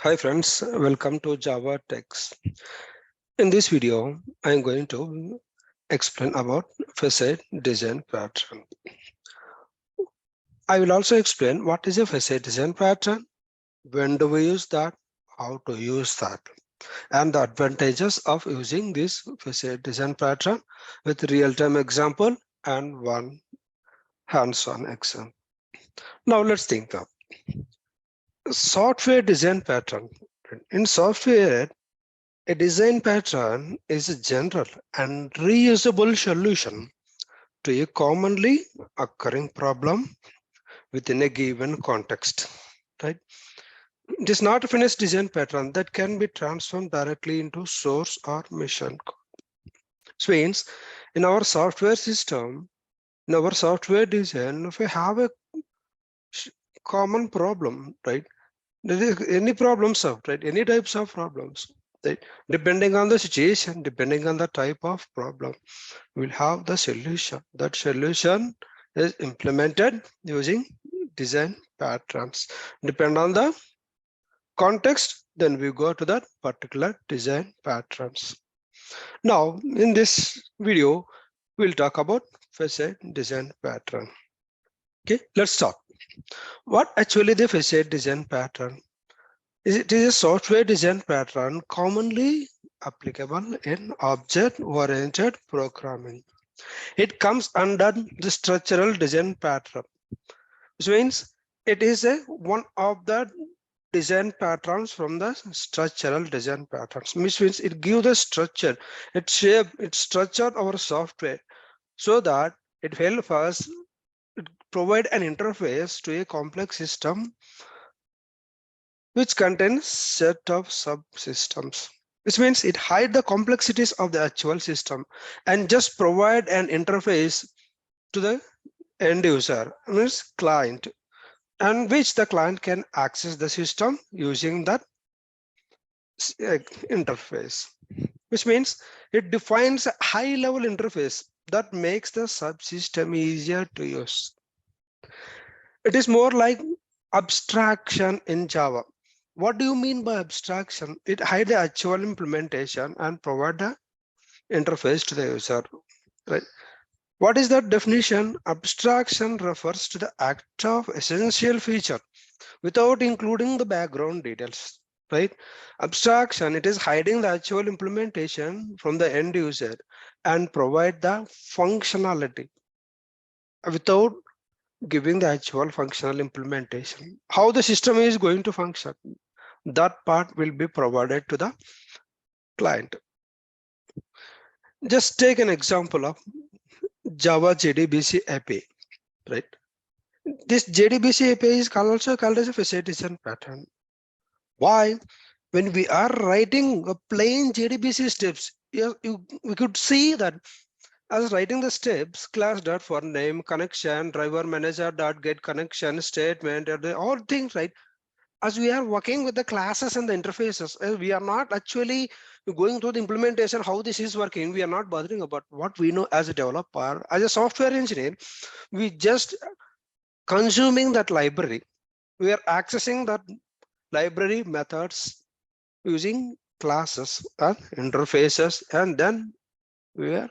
Hi friends, welcome to Java Text. In this video, I am going to explain about facade design pattern. I will also explain what is a facade design pattern, when do we use that, how to use that, and the advantages of using this facade design pattern with real-time example and one hands-on example. Now let's think of software design pattern. In software, a design pattern is a general and reusable solution to a commonly occurring problem within a given context. Right? It is not a finished design pattern that can be transformed directly into source or mission code. So means in our software system, in our software design, if we have a common problem, right? There is any problem solved, right? Any types of problems, right? Depending on the situation, depending on the type of problem, we'll have the solution. That solution is implemented using design patterns. Depend on the context, then we go to that particular design patterns. Now, in this video, we'll talk about facade design pattern. Okay, let's start. What actually the facade design pattern? It is a software design pattern commonly applicable in object-oriented programming. It comes under the structural design pattern, which means it is one of the design patterns from the structural design patterns, which means it gives the structure, it shape, it structured our software so that it helps us provide an interface to a complex system which contains set of subsystems, which means it hides the complexities of the actual system and just provide an interface to the end user, means client, and which the client can access the system using that interface, which means it defines a high level interface that makes the subsystem easier to use. It is more like abstraction in Java. What do you mean by abstraction? It hides the actual implementation and provide the interface to the user, right? What is that definition? Abstraction refers to the act of essential feature without including the background details, right? Abstraction, it is hiding the actual implementation from the end user and provide the functionality without giving the actual functional implementation. How the system is going to function, that part will be provided to the client. Just take an example of Java JDBC API, right? This JDBC API is also called as a facilitation pattern. Why? When we are writing a plain JDBC steps, we could see that as writing the steps, class dot for name, connection, driver manager dot get connection, statement, all things, right? As we are working with the classes and the interfaces, we are not actually going through the implementation, how this is working. We are not bothering about what we know as a developer, as a software engineer. We just consuming that library. We are accessing that library methods using classes and interfaces, and then we are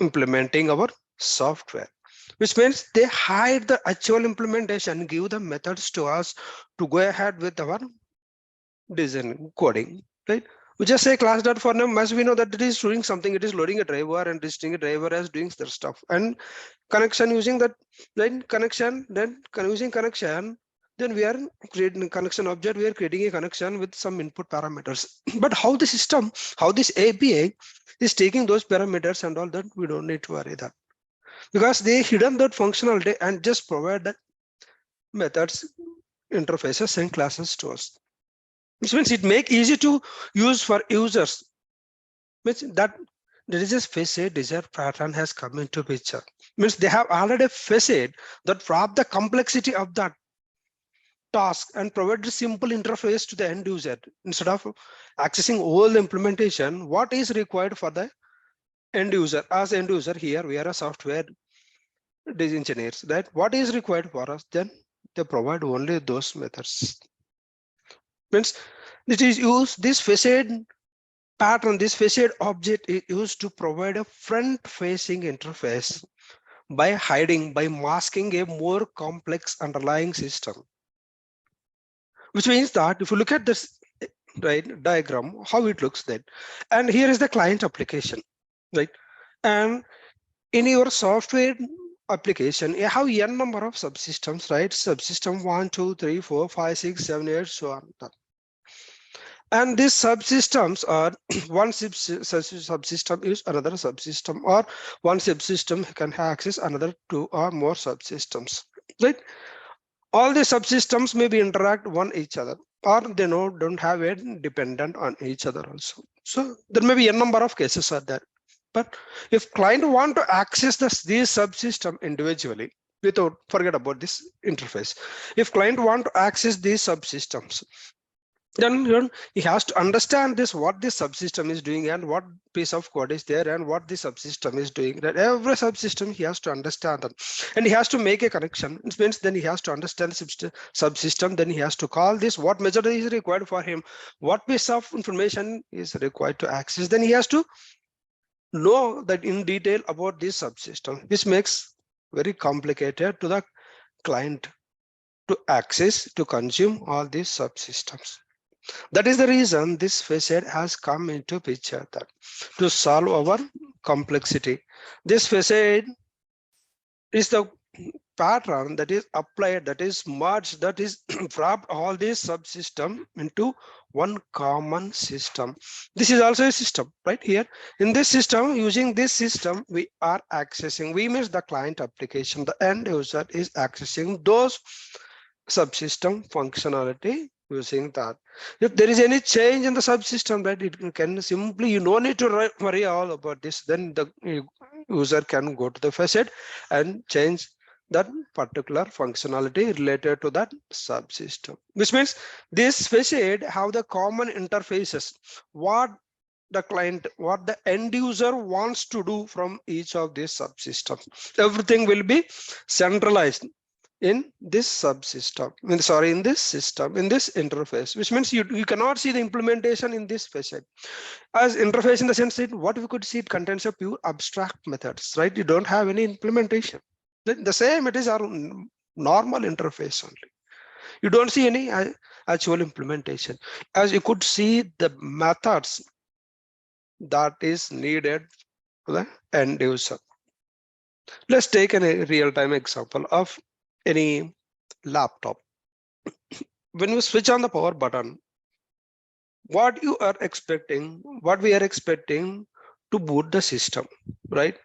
implementing our software, which means they hide the actual implementation, give the methods to us to go ahead with our design coding, right? We just say class dot for name, as we know that it is doing something, it is loading a driver and listing a driver as doing their stuff, and connection using that, then connection, then using connection, then we are creating a connection object, we are creating a connection with some input parameters. But how the system, how this API is taking those parameters and all that, we don't need to worry that, because they hidden that functionality and just provide that methods, interfaces and classes to us, which means it make easy to use for users, which that there is a facade design pattern has come into picture, means they have already facade that wrap the complexity of that task and provide a simple interface to the end user instead of accessing all the implementation. What is required for the end user? As end user here, we are a software engineers, that what is required for us, then they provide only those methods. Means it is used, this facade pattern, this facade object is used to provide a front-facing interface by hiding, by masking a more complex underlying system. Which means that if you look at this right diagram, how it looks then, and here is the client application, right? And in your software application, you have n number of subsystems, right? Subsystem 1, 2, 3, 4, 5, 6, 7, 8, so on. And these subsystems are one subsystem is another subsystem, or one subsystem can access another two or more subsystems, right? All the subsystems may be interact one each other, or they don't have a dependent on each other also. So there may be a number of cases are there. But if client want to access these subsystem individually, without forget about this interface. If client want to access these subsystems, then he has to understand this, what this subsystem is doing and what piece of code is there and what the subsystem is doing. That every subsystem he has to understand them, and he has to make a connection. It means then he has to understand the subsystem, then he has to call this, what method is required for him, what piece of information is required to access. Then he has to know that in detail about this subsystem, which makes very complicated to the client to access, to consume all these subsystems. That is the reason this facade has come into picture, that to solve our complexity. This facade is the pattern that is applied, that is merged, that is wrapped all these subsystem into one common system. This is also a system right here. In this system, using this system, we are accessing, we means the client application, the end user is accessing those subsystem functionality using that. If there is any change in the subsystem, right, it can simply, you no need to worry all about this. Then the user can go to the facade and change that particular functionality related to that subsystem. Which means this facade have the common interfaces, what the client, what the end user wants to do from each of these subsystems. Everything will be centralized in this subsystem, in this system, in this interface, which means you cannot see the implementation in this facade. As interface in the sense that what we could see, it contains a pure abstract methods, right? You don't have any implementation. The same, it is our normal interface only. You don't see any actual implementation. As you could see the methods that is needed for the end user. Let's take a real-time example of any laptop. When you switch on the power button, what you are expecting, what we are expecting to boot the system, right?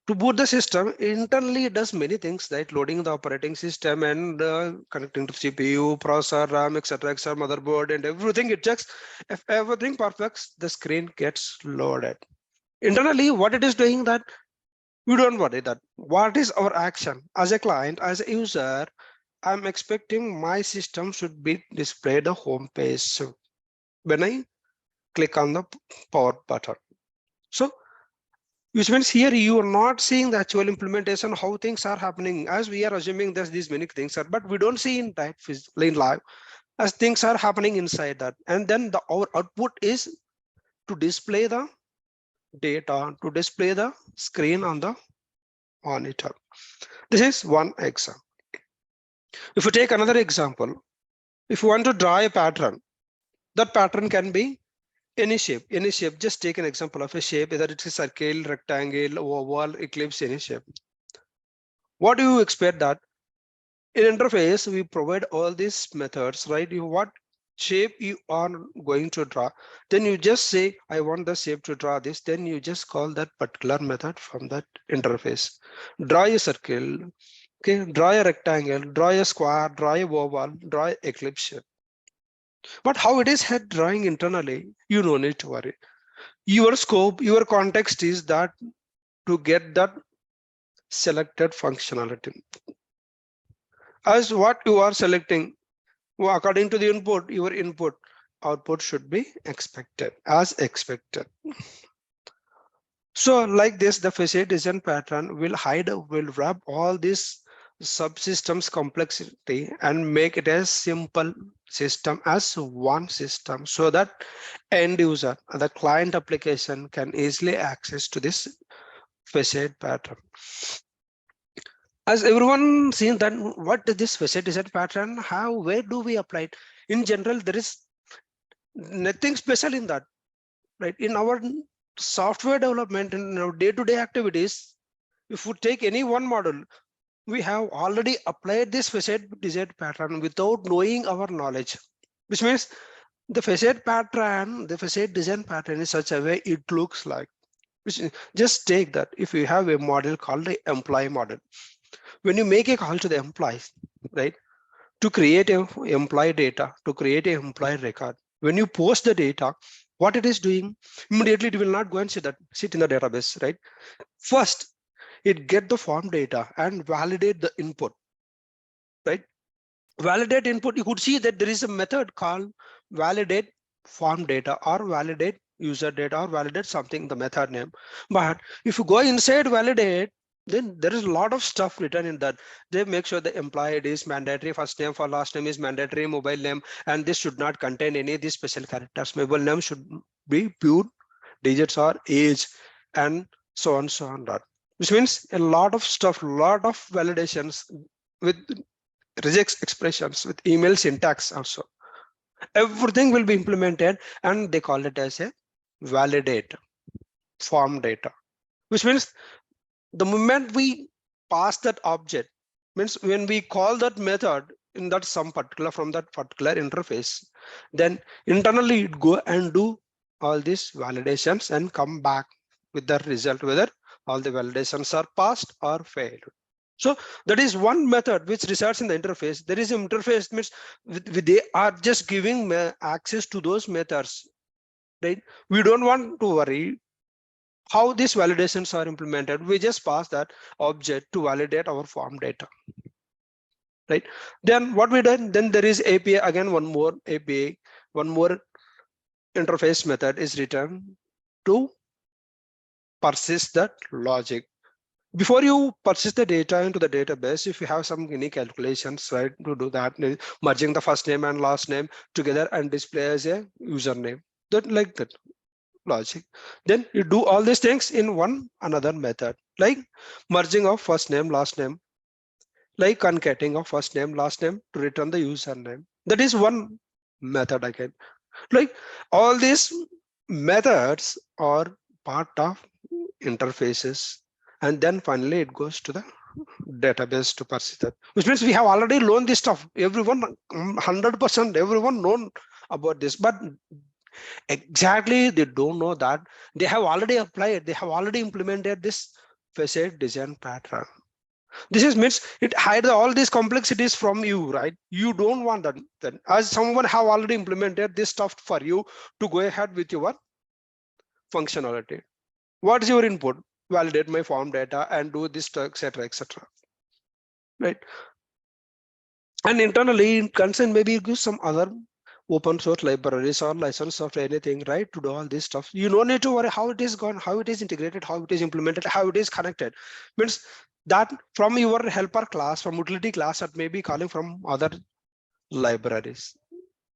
To boot the system, internally it does many things, right? Loading the operating system and connecting to CPU, processor, RAM, etc., motherboard, and everything. It checks if everything perfect, the screen gets loaded. Internally, what it is doing, that we don't worry that. What is our action as a client, as a user? I'm expecting my system should be displayed the home page. So when I click on the power button, so which means here you are not seeing the actual implementation, how things are happening, as we are assuming that these many things are, but we don't see in that physically in live, as things are happening inside that. And then our output is to display the data, to display the screen on the monitor. This is one example. If you take another example, if you want to draw a pattern, that pattern can be any shape, any shape. Just take an example of a shape, whether it's a circle, rectangle, oval, ellipse, any shape. What do you expect that in interface we provide all these methods, right? What shape you are going to draw, then you just say I want the shape to draw this, then you just call that particular method from that interface. Draw a circle, okay, draw a rectangle, draw a square, draw a oval, draw a ellipse shape. But how it is head drawing internally, you don't need to worry. Your scope, your context is that to get that selected functionality. As what you are selecting, according to the input, your input output should be expected, as expected. So like this, the facade design pattern will wrap all these subsystems complexity and make it as simple system as one system so that end user, the client application can easily access to this facade pattern. As everyone seen that what is this facade design pattern, how, where do we apply it? In general, there is nothing special in that, right? In our software development, in our day-to-day activities, if we take any one model, we have already applied this facade design pattern without knowing our knowledge, which means the facade pattern, the facade design pattern is such a way it looks like. Just take that. If you have a model called the employee model, when you make a call to the employees, right, to create a employee data, to create a employee record, when you post the data, what it is doing, immediately it will not go and sit in the database, right? First, it get the form data and validate the input, right? Validate input, you could see that there is a method called validate form data or validate user data or validate something, the method name. But if you go inside validate, then there is a lot of stuff written in that. They make sure the employee ID is mandatory, first name for last name is mandatory, mobile name, and this should not contain any of these special characters. Mobile name should be pure digits or age, and so on, so on. That, which means a lot of stuff, lot of validations with regex expressions, with email syntax also. Everything will be implemented, and they call it as a validate form data, which means the moment we pass that object, means when we call that method in that some particular, from that particular interface, then internally it go and do all these validations and come back with the result whether all the validations are passed or failed. So that is one method which resides in the interface. There is an interface, means they are just giving access to those methods, right? We don't want to worry how these validations are implemented. We just pass that object to validate our form data, right? Then what we done, then there is API, again one more API, one more interface method is written to persist that logic. Before you persist the data into the database, if you have some unique calculations, right, to do that, merging the first name and last name together and display as a username, that like that logic. Then you do all these things in one another method, like merging of first name, last name, like concatenating of first name, last name to return the username. That is one method again. Like all these methods are part of interfaces, and then finally it goes to the database to persist that, which means we have already learned this stuff. Everyone, 100%, everyone known about this, but exactly they don't know that they have already applied, they have already implemented this facade design pattern. This is means it hides all these complexities from you, right? You don't want that. Then as someone have already implemented this stuff for you to go ahead with your functionality. What is your input? Validate my form data and do this, etc., etc. Right? And internally, concern maybe use some other open source libraries or license software, anything, right, to do all this stuff. You don't need to worry how it is gone, how it is integrated, how it is implemented, how it is connected. Means that from your helper class, from utility class, that may be calling from other libraries.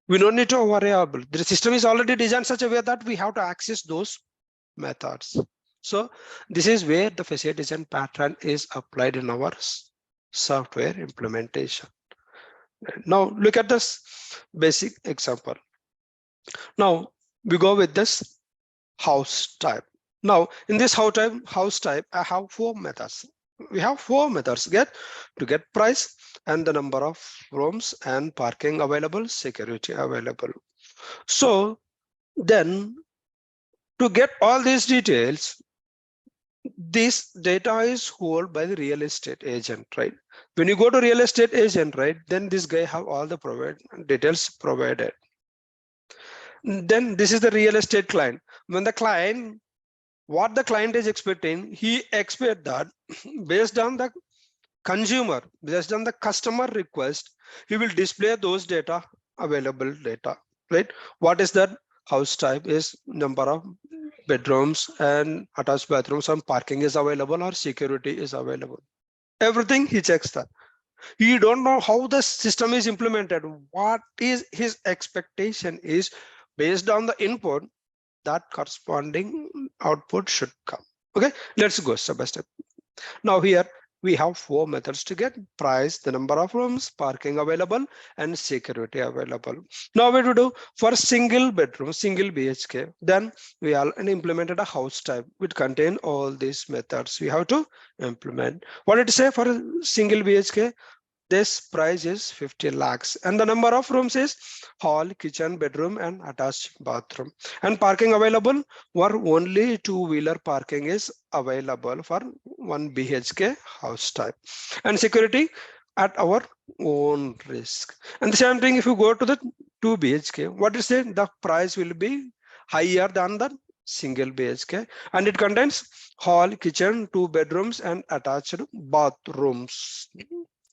We don't need to worry about. The system is already designed such a way that we have to access those methods. So this is where the facade design pattern is applied in our software implementation. Now look at this basic example. Now we go with this house type. Now in this house type, I have 4 methods. We have 4 methods: to get price and the number of rooms and parking available, security available. So then to get all these details, this data is held by the real estate agent, right? When you go to real estate agent, right, then this guy have all the details provided. Then this is the real estate client. When the client, what the client is expecting, he expect that based on the consumer, based on the customer request, he will display those data, available data, right? What is that? House type is number of bedrooms and attached bathrooms, and parking is available or security is available. Everything he checks that. He don't know how the system is implemented. What is his expectation is based on the input, that corresponding output should come. Okay, let's go step by step. Now here we have 4 methods to get: price, the number of rooms, parking available, and security available. Now what to do for single bedroom, single BHK, then we all implemented a house type which contain all these methods. We have to implement. What did it say for a single BHK? This price is 50 lakhs and the number of rooms is hall, kitchen, bedroom and attached bathroom. And parking available were only two-wheeler parking is available for 1 BHK house type. And security at our own risk. And the same thing if you go to the 2 BHK, what is it? The price will be higher than the single BHK and it contains hall, kitchen, 2 bedrooms and attached bathrooms.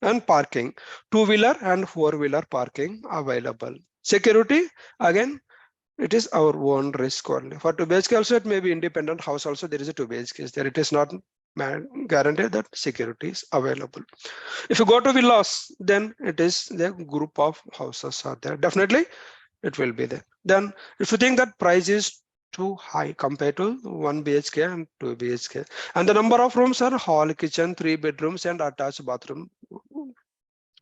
And parking, two-wheeler and four-wheeler parking available. Security, again, it is our own risk only. For 2 BHK also, it may be independent house also, there is a 2 BHK there. It is not guaranteed that security is available. If you go to villas, then it is the group of houses are there. Definitely, it will be there. Then if you think that price is too high compared to 1 BHK and 2 BHK, and the number of rooms are hall, kitchen, 3 bedrooms and attached bathroom,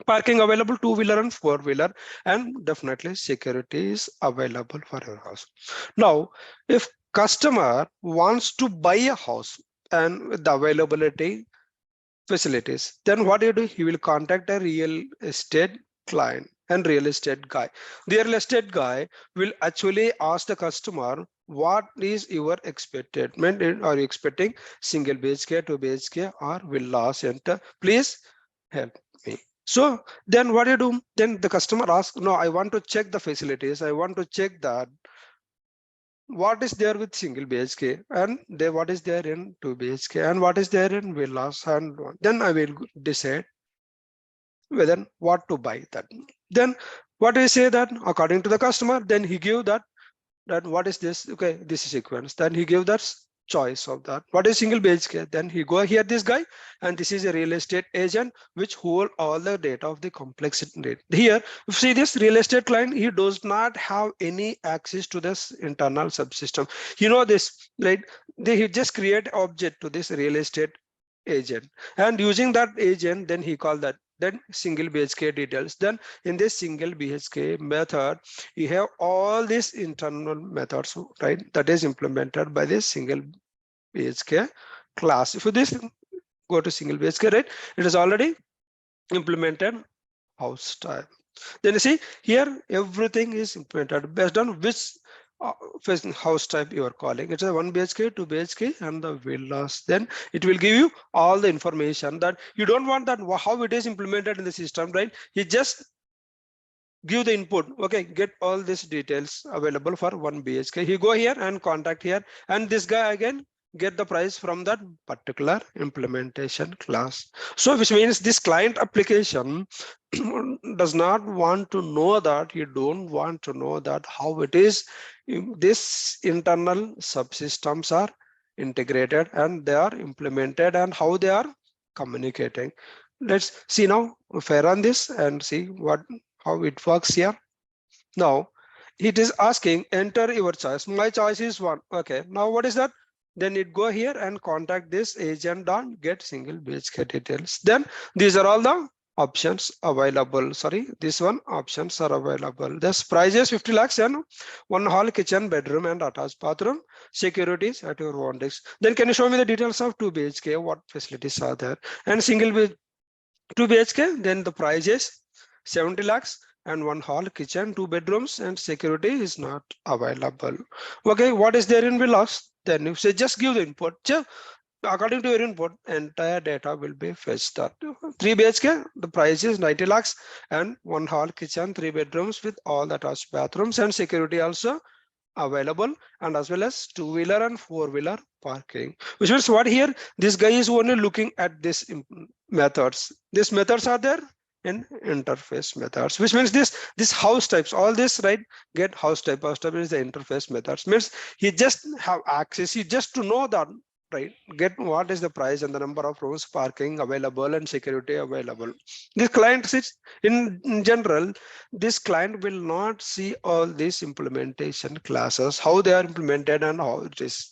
parking available, two-wheeler and four-wheeler, and definitely security is available for your house. Now if customer wants to buy a house and with the availability facilities, then what do you do? He will contact a real estate client and real estate guy. The real estate guy will actually ask the customer, what is your expected? Are you expecting single BHK, 2 BHK or villas? Enter, please help me. So then what do you do? Then the customer asks, no, I want to check the facilities. I want to check that what is there with single BHK and what is there in 2 BHK and what is there in villas, and then I will decide whether what to buy that. Then what do you say that according to the customer, then he give that what is this? Okay, this is sequence. Then he give that choice of that. What is single BHK? Then he go here this guy, and this is a real estate agent which hold all the data of the complexity rate. Here, you see this real estate client, he does not have any access to this internal subsystem. You know this, right? He just create object to this real estate agent, and using that agent, then he call that then single BHK details. Then in this single BHK method, you have all these internal methods, right? That is implemented by this single BHK class. If you this go to single BHK, right? It is already implemented house type. Then you see here everything is implemented based on which house type you are calling. It's a 1 BHK, 2 BHK and the villas. Then it will give you all the information that you don't want that how it is implemented in the system, right? You just give the input, okay, get all these details available for 1 BHK. He go here and contact here, and this guy again get the price from that particular implementation class. So which means this client application does not want to know that, you don't want to know that how it is this internal subsystems are integrated and they are implemented and how they are communicating. Let's see now, fair on this and see how it works here. Now it is asking enter your choice. My choice is 1. Okay, now what is that? Then it go here and contact this agent on get single BHK details. Then these are all the options available. Sorry, this one options are available. This price is 50 lakhs and 1 hall, kitchen, bedroom and attached bathroom. Securities at your own risk. Then can you show me the details of 2 BHK? What facilities are there? And single 2 BHK, then the price is 70 lakhs and 1 hall, kitchen, 2 bedrooms and security is not available. Okay, what is there in villas? Then you say just give the input. According to your input, entire data will be fetched. 3 BHK, the price is 90 lakhs and 1 hall, kitchen, 3 bedrooms with all the attached bathrooms and security also available, and as well as two-wheeler and four-wheeler parking. Which means what here? This guy is only looking at this methods. These methods are there in interface methods, which means this house types, all this, right? Get house type. House type is the interface methods. Means he just have access. He just to know that right? Get what is the price and the number of rooms parking available and security available. This client sits in general, this client will not see all these implementation classes, how they are implemented and how it is.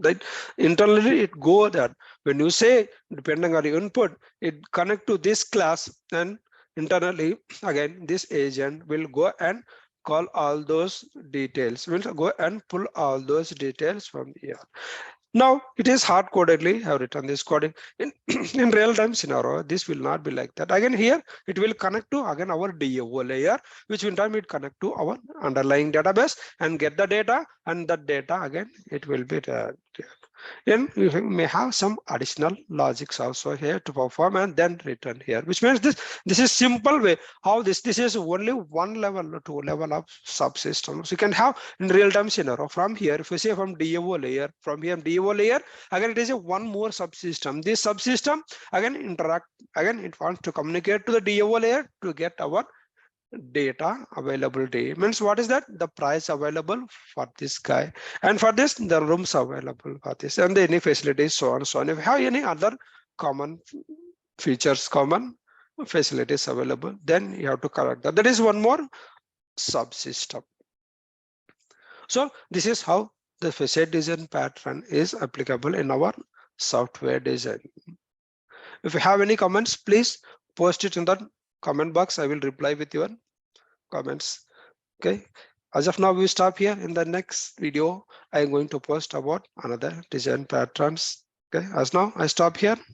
Right? Internally, it go that when you say depending on your input, it connect to this class, and internally again this agent will go and call all those details, will go and pull all those details from here. Now it is hard codedly have written this coding in in real time scenario. This will not be like that. Again here it will connect to again our DAO layer, which in time it connect to our underlying database and get the data, and that data again it will be then we may have some additional logics also here to perform and then return here, which means this is simple way how this is only one level or two level of subsystems you can have in real-time scenario. From here, if we say from DAO layer, from here DAO layer, again it is a one more subsystem. This subsystem again interact, again it wants to communicate to the DAO layer to get our data availability. Means what is that? The price available for this guy, and for this the rooms available for this, and any facilities, so on so on. If you have any other common features, common facilities available, then you have to correct that. That is one more subsystem. So this is how the facade design pattern is applicable in our software design. If you have any comments, please post it in the comment box. I will reply with your comments. Okay, as of now we stop here. In the next video I am going to post about another design patterns. Okay, as now I stop here.